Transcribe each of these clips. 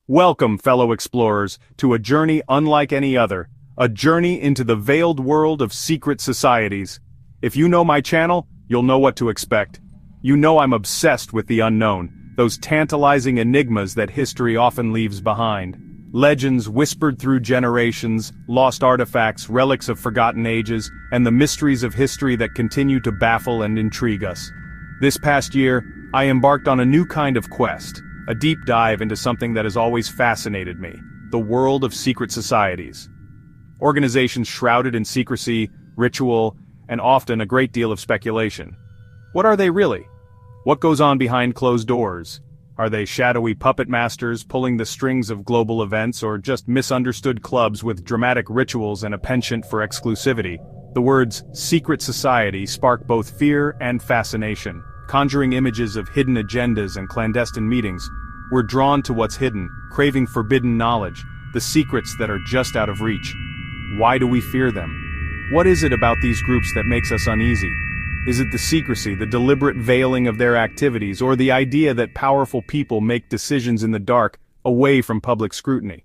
Welcome, fellow explorers, to a journey unlike any other, a journey into the veiled world of secret societies. If you know my channel, you'll know what to expect. You know I'm obsessed with the unknown, those tantalizing enigmas that history often leaves behind. Legends whispered through generations, lost artifacts, relics of forgotten ages, and the mysteries of history that continue to baffle and intrigue us. This past year, I embarked on a new kind of quest, a deep dive into something that has always fascinated me, the world of secret societies. Organizations shrouded in secrecy, ritual, and often a great deal of speculation. What are they really? What goes on behind closed doors? Are they shadowy puppet masters pulling the strings of global events, or just misunderstood clubs with dramatic rituals and a penchant for exclusivity? The words secret society spark both fear and fascination. Conjuring images of hidden agendas and clandestine meetings, we're drawn to what's hidden, craving forbidden knowledge, the secrets that are just out of reach. Why do we fear them? What is it about these groups that makes us uneasy? Is it the secrecy, the deliberate veiling of their activities, or the idea that powerful people make decisions in the dark, away from public scrutiny?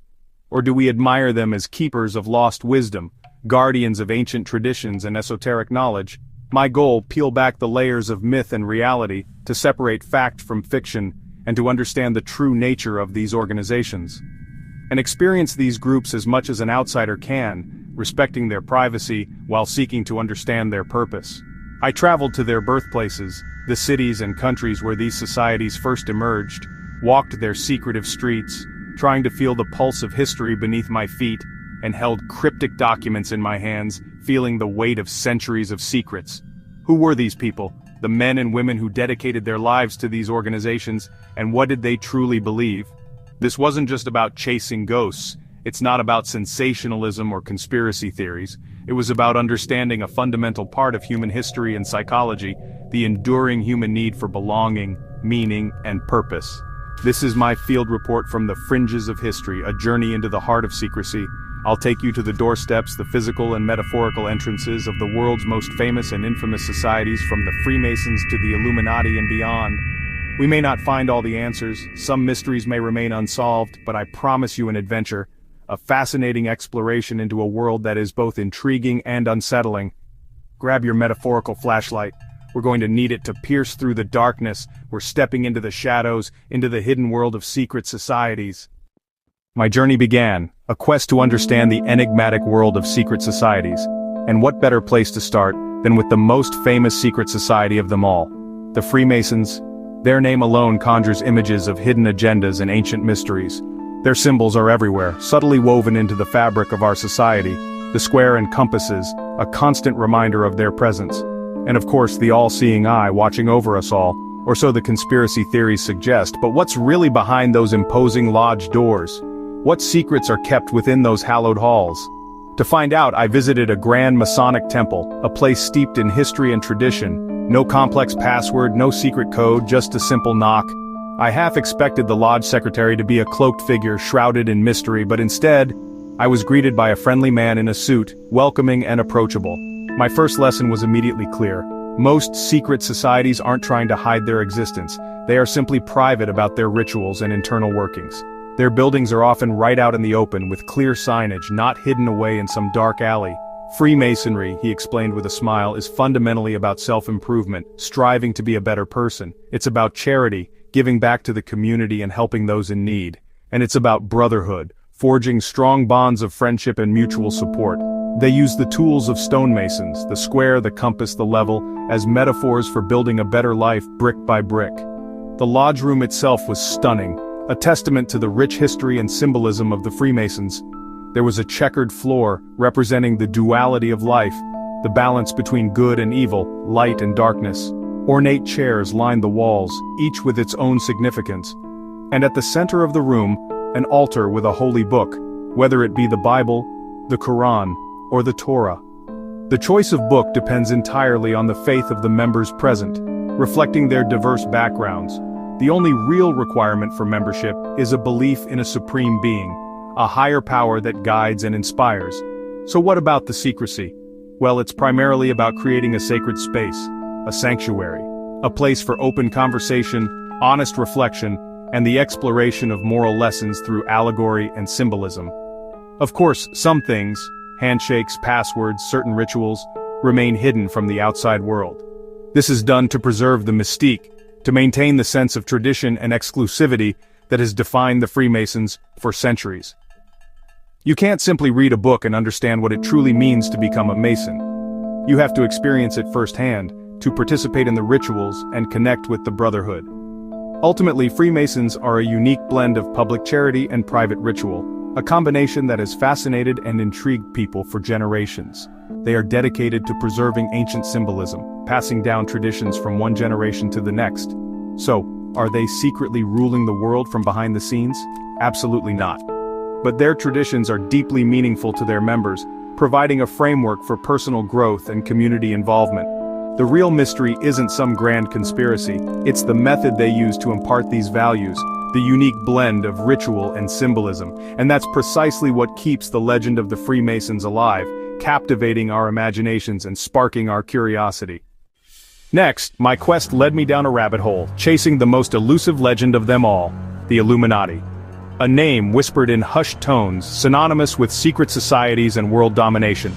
Or do we admire them as keepers of lost wisdom, guardians of ancient traditions and esoteric knowledge? My goal: peel back the layers of myth and reality, to separate fact from fiction, and to understand the true nature of these organizations. And experience these groups as much as an outsider can, respecting their privacy while seeking to understand their purpose. I traveled to their birthplaces, the cities and countries where these societies first emerged, walked their secretive streets, trying to feel the pulse of history beneath my feet, and held cryptic documents in my hands, feeling the weight of centuries of secrets. Who were these people, the men and women who dedicated their lives to these organizations, and what did they truly believe? This wasn't just about chasing ghosts. It's not about sensationalism or conspiracy theories. It was about understanding a fundamental part of human history and psychology, the enduring human need for belonging, meaning, and purpose. This is my field report from the fringes of history, a journey into the heart of secrecy. I'll take you to the doorsteps, the physical and metaphorical entrances of the world's most famous and infamous societies, from the Freemasons to the Illuminati and beyond. We may not find all the answers, some mysteries may remain unsolved, but I promise you an adventure, a fascinating exploration into a world that is both intriguing and unsettling. Grab your metaphorical flashlight. We're going to need it to pierce through the darkness. We're stepping into the shadows, into the hidden world of secret societies. My journey began, a quest to understand the enigmatic world of secret societies. And what better place to start than with the most famous secret society of them all, the Freemasons. Their name alone conjures images of hidden agendas and ancient mysteries. Their symbols are everywhere, subtly woven into the fabric of our society, the square and compasses, a constant reminder of their presence. And of course the all-seeing eye watching over us all, or so the conspiracy theories suggest. But what's really behind those imposing lodge doors? What secrets are kept within those hallowed halls? To find out, I visited a grand Masonic temple, a place steeped in history and tradition. No complex password, no secret code, just a simple knock. I half expected the lodge secretary to be a cloaked figure shrouded in mystery, but instead, I was greeted by a friendly man in a suit, welcoming and approachable. My first lesson was immediately clear. Most secret societies aren't trying to hide their existence. They are simply private about their rituals and internal workings. Their buildings are often right out in the open, with clear signage, not hidden away in some dark alley. Freemasonry, he explained with a smile, is fundamentally about self-improvement, striving to be a better person. It's about charity, giving back to the community and helping those in need. And it's about brotherhood, forging strong bonds of friendship and mutual support. They use the tools of stonemasons, the square, the compass, the level, as metaphors for building a better life brick by brick. The lodge room itself was stunning, a testament to the rich history and symbolism of the Freemasons. There was a checkered floor, representing the duality of life, the balance between good and evil, light and darkness. Ornate chairs lined the walls, each with its own significance. And at the center of the room, an altar with a holy book, whether it be the Bible, the Quran, or the Torah. The choice of book depends entirely on the faith of the members present, reflecting their diverse backgrounds. The only real requirement for membership is a belief in a supreme being, a higher power that guides and inspires. So what about the secrecy? Well, it's primarily about creating a sacred space, a sanctuary, a place for open conversation, honest reflection, and the exploration of moral lessons through allegory and symbolism. Of course, some things, handshakes, passwords, certain rituals, remain hidden from the outside world. This is done to preserve the mystique, to maintain the sense of tradition and exclusivity that has defined the Freemasons for centuries. You can't simply read a book and understand what it truly means to become a Mason. You have to experience it firsthand, to participate in the rituals and connect with the brotherhood. Ultimately, Freemasons are a unique blend of public charity and private ritual, a combination that has fascinated and intrigued people for generations. They are dedicated to preserving ancient symbolism, passing down traditions from one generation to the next. So, are they secretly ruling the world from behind the scenes? Absolutely not. But their traditions are deeply meaningful to their members, providing a framework for personal growth and community involvement. The real mystery isn't some grand conspiracy, it's the method they use to impart these values, the unique blend of ritual and symbolism, and that's precisely what keeps the legend of the Freemasons alive, captivating our imaginations and sparking our curiosity. Next, my quest led me down a rabbit hole, chasing the most elusive legend of them all, the Illuminati. A name whispered in hushed tones, synonymous with secret societies and world domination.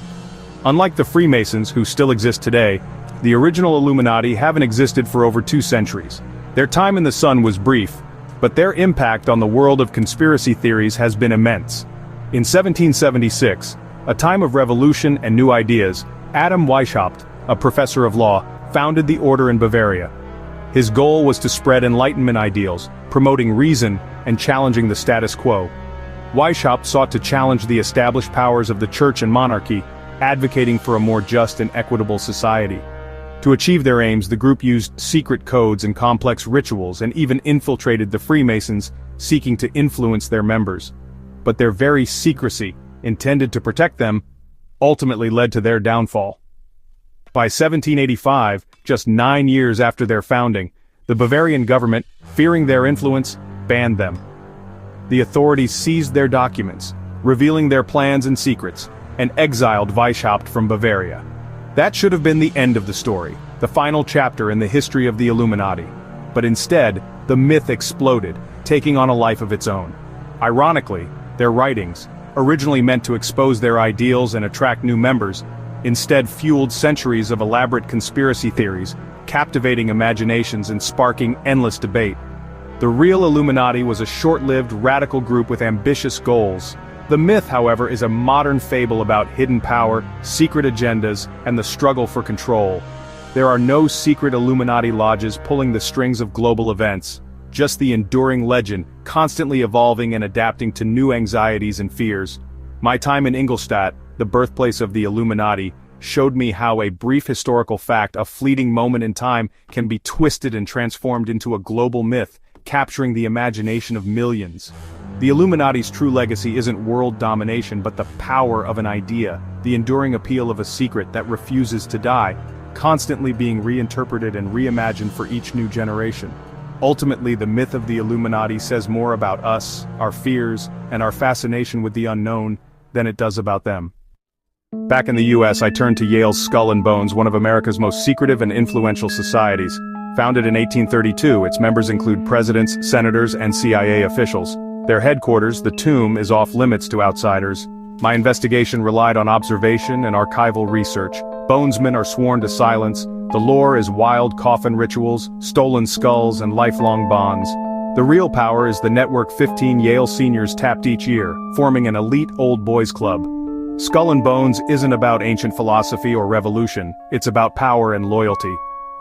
Unlike the Freemasons, who still exist today, the original Illuminati haven't existed for over 2 centuries. Their time in the sun was brief, but their impact on the world of conspiracy theories has been immense. In 1776, a time of revolution and new ideas, Adam Weishaupt, a professor of law, founded the order in Bavaria. His goal was to spread Enlightenment ideals, promoting reason and challenging the status quo. Weishaupt sought to challenge the established powers of the church and monarchy, advocating for a more just and equitable society. To achieve their aims, the group used secret codes and complex rituals and even infiltrated the Freemasons, seeking to influence their members. But their very secrecy, intended to protect them, ultimately led to their downfall. By 1785, just 9 years after their founding, the Bavarian government, fearing their influence, banned them. The authorities seized their documents, revealing their plans and secrets, and exiled Weishaupt from Bavaria. That should have been the end of the story, the final chapter in the history of the Illuminati. But instead, the myth exploded, taking on a life of its own. Ironically, their writings, originally meant to expose their ideals and attract new members, instead fueled centuries of elaborate conspiracy theories, captivating imaginations and sparking endless debate. The real Illuminati was a short-lived, radical group with ambitious goals. The myth, however, is a modern fable about hidden power, secret agendas, and the struggle for control. There are no secret Illuminati lodges pulling the strings of global events, just the enduring legend, constantly evolving and adapting to new anxieties and fears. My time in Ingolstadt, the birthplace of the Illuminati, showed me how a brief historical fact, a fleeting moment in time, can be twisted and transformed into a global myth, capturing the imagination of millions. The Illuminati's true legacy isn't world domination but the power of an idea, the enduring appeal of a secret that refuses to die, constantly being reinterpreted and reimagined for each new generation. Ultimately, the myth of the Illuminati says more about us, our fears, and our fascination with the unknown than it does about them. Back in the US, I turned to Yale's Skull and Bones, one of America's most secretive and influential societies. Founded in 1832, its members include presidents, senators, and CIA officials. Their headquarters, the Tomb, is off-limits to outsiders. My investigation relied on observation and archival research. Bonesmen are sworn to silence. The lore is wild coffin rituals, stolen skulls, and lifelong bonds. The real power is the network 15 Yale seniors tapped each year, forming an elite old boys club. Skull and Bones isn't about ancient philosophy or revolution, it's about power and loyalty.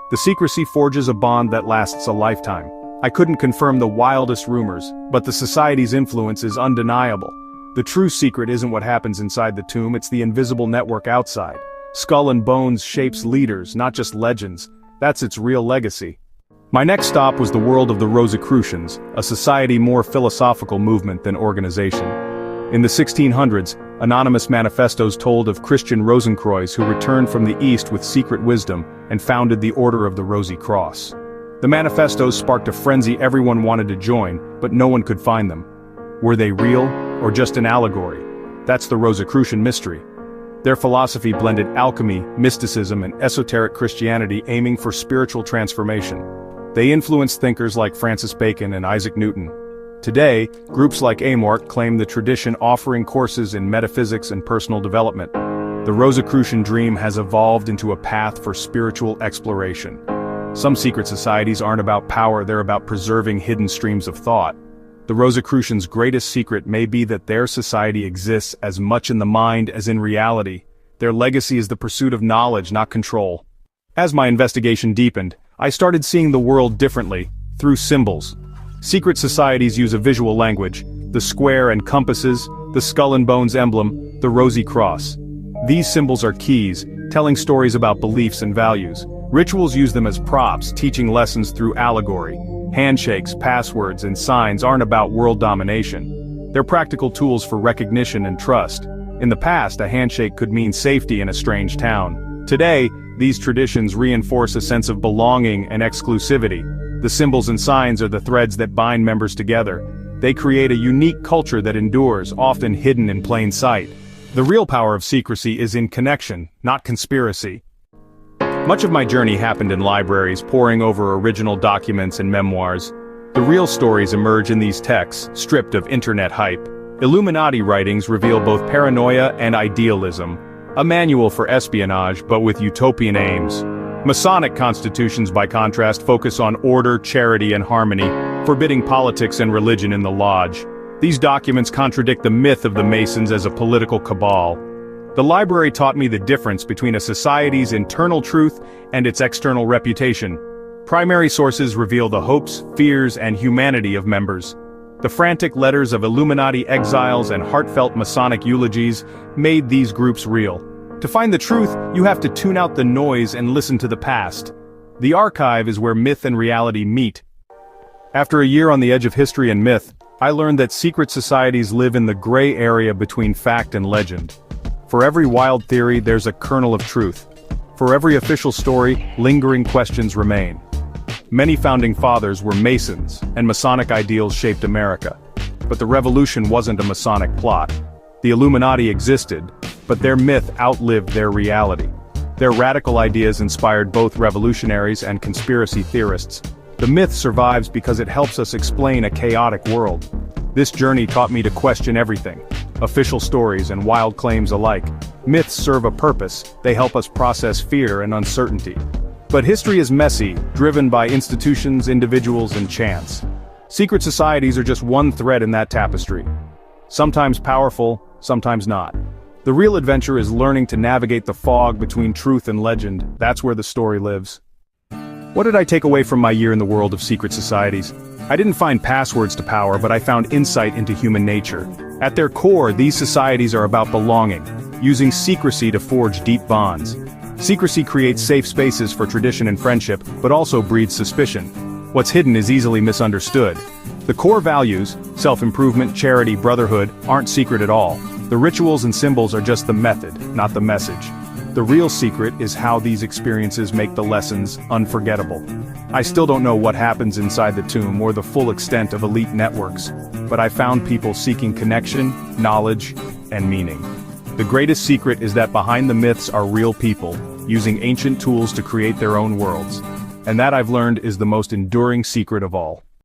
The secrecy forges a bond that lasts a lifetime. I couldn't confirm the wildest rumors, but the society's influence is undeniable. The true secret isn't what happens inside the tomb, it's the invisible network outside. Skull and Bones shapes leaders, not just legends. That's its real legacy. My next stop was the world of the Rosicrucians, a society more philosophical movement than organization. In the 1600s, anonymous manifestos told of Christian Rosenkreuz who returned from the East with secret wisdom and founded the Order of the Rosy Cross. The manifestos sparked a frenzy. Everyone wanted to join, but no one could find them. Were they real, or just an allegory? That's the Rosicrucian mystery. Their philosophy blended alchemy, mysticism, and esoteric Christianity, aiming for spiritual transformation. They influenced thinkers like Francis Bacon and Isaac Newton. Today, groups like Amorc claim the tradition, offering courses in metaphysics and personal development. The Rosicrucian dream has evolved into a path for spiritual exploration. Some secret societies aren't about power, they're about preserving hidden streams of thought. The Rosicrucians' greatest secret may be that their society exists as much in the mind as in reality. Their legacy is the pursuit of knowledge, not control. As my investigation deepened, I started seeing the world differently, through symbols. Secret societies use a visual language: the square and compasses, the skull and bones emblem, the rosy cross. These symbols are keys, telling stories about beliefs and values. Rituals use them as props, teaching lessons through allegory. Handshakes, passwords, and signs aren't about world domination. They're practical tools for recognition and trust. In the past, a handshake could mean safety in a strange town. Today, these traditions reinforce a sense of belonging and exclusivity. The symbols and signs are the threads that bind members together. They create a unique culture that endures, often hidden in plain sight. The real power of secrecy is in connection, not conspiracy. Much of my journey happened in libraries, poring over original documents and memoirs. The real stories emerge in these texts, stripped of internet hype. Illuminati writings reveal both paranoia and idealism, a manual for espionage but with utopian aims. Masonic constitutions, by contrast, focus on order, charity, and harmony, forbidding politics and religion in the lodge. These documents contradict the myth of the Masons as a political cabal. The library taught me the difference between a society's internal truth and its external reputation. Primary sources reveal the hopes, fears, and humanity of members. The frantic letters of Illuminati exiles and heartfelt Masonic eulogies made these groups real. To find the truth, you have to tune out the noise and listen to the past. The archive is where myth and reality meet. After a year on the edge of history and myth, I learned that secret societies live in the gray area between fact and legend. For every wild theory, there's a kernel of truth. For every official story, lingering questions remain. Many founding fathers were Masons, and Masonic ideals shaped America. But the revolution wasn't a Masonic plot. The Illuminati existed, but their myth outlived their reality. Their radical ideas inspired both revolutionaries and conspiracy theorists. The myth survives because it helps us explain a chaotic world. This journey taught me to question everything, official stories and wild claims alike. Myths serve a purpose, they help us process fear and uncertainty. But history is messy, driven by institutions, individuals, and chance. Secret societies are just one thread in that tapestry. Sometimes powerful, sometimes not. The real adventure is learning to navigate the fog between truth and legend. That's where the story lives. What did I take away from my year in the world of secret societies? I didn't find passwords to power, but I found insight into human nature. At their core, these societies are about belonging, using secrecy to forge deep bonds. Secrecy creates safe spaces for tradition and friendship, but also breeds suspicion. What's hidden is easily misunderstood. The core values, self-improvement, charity, brotherhood, aren't secret at all. The rituals and symbols are just the method, not the message. The real secret is how these experiences make the lessons unforgettable. I still don't know what happens inside the tomb or the full extent of elite networks, but I found people seeking connection, knowledge, and meaning. The greatest secret is that behind the myths are real people, using ancient tools to create their own worlds. And that, I've learned, is the most enduring secret of all.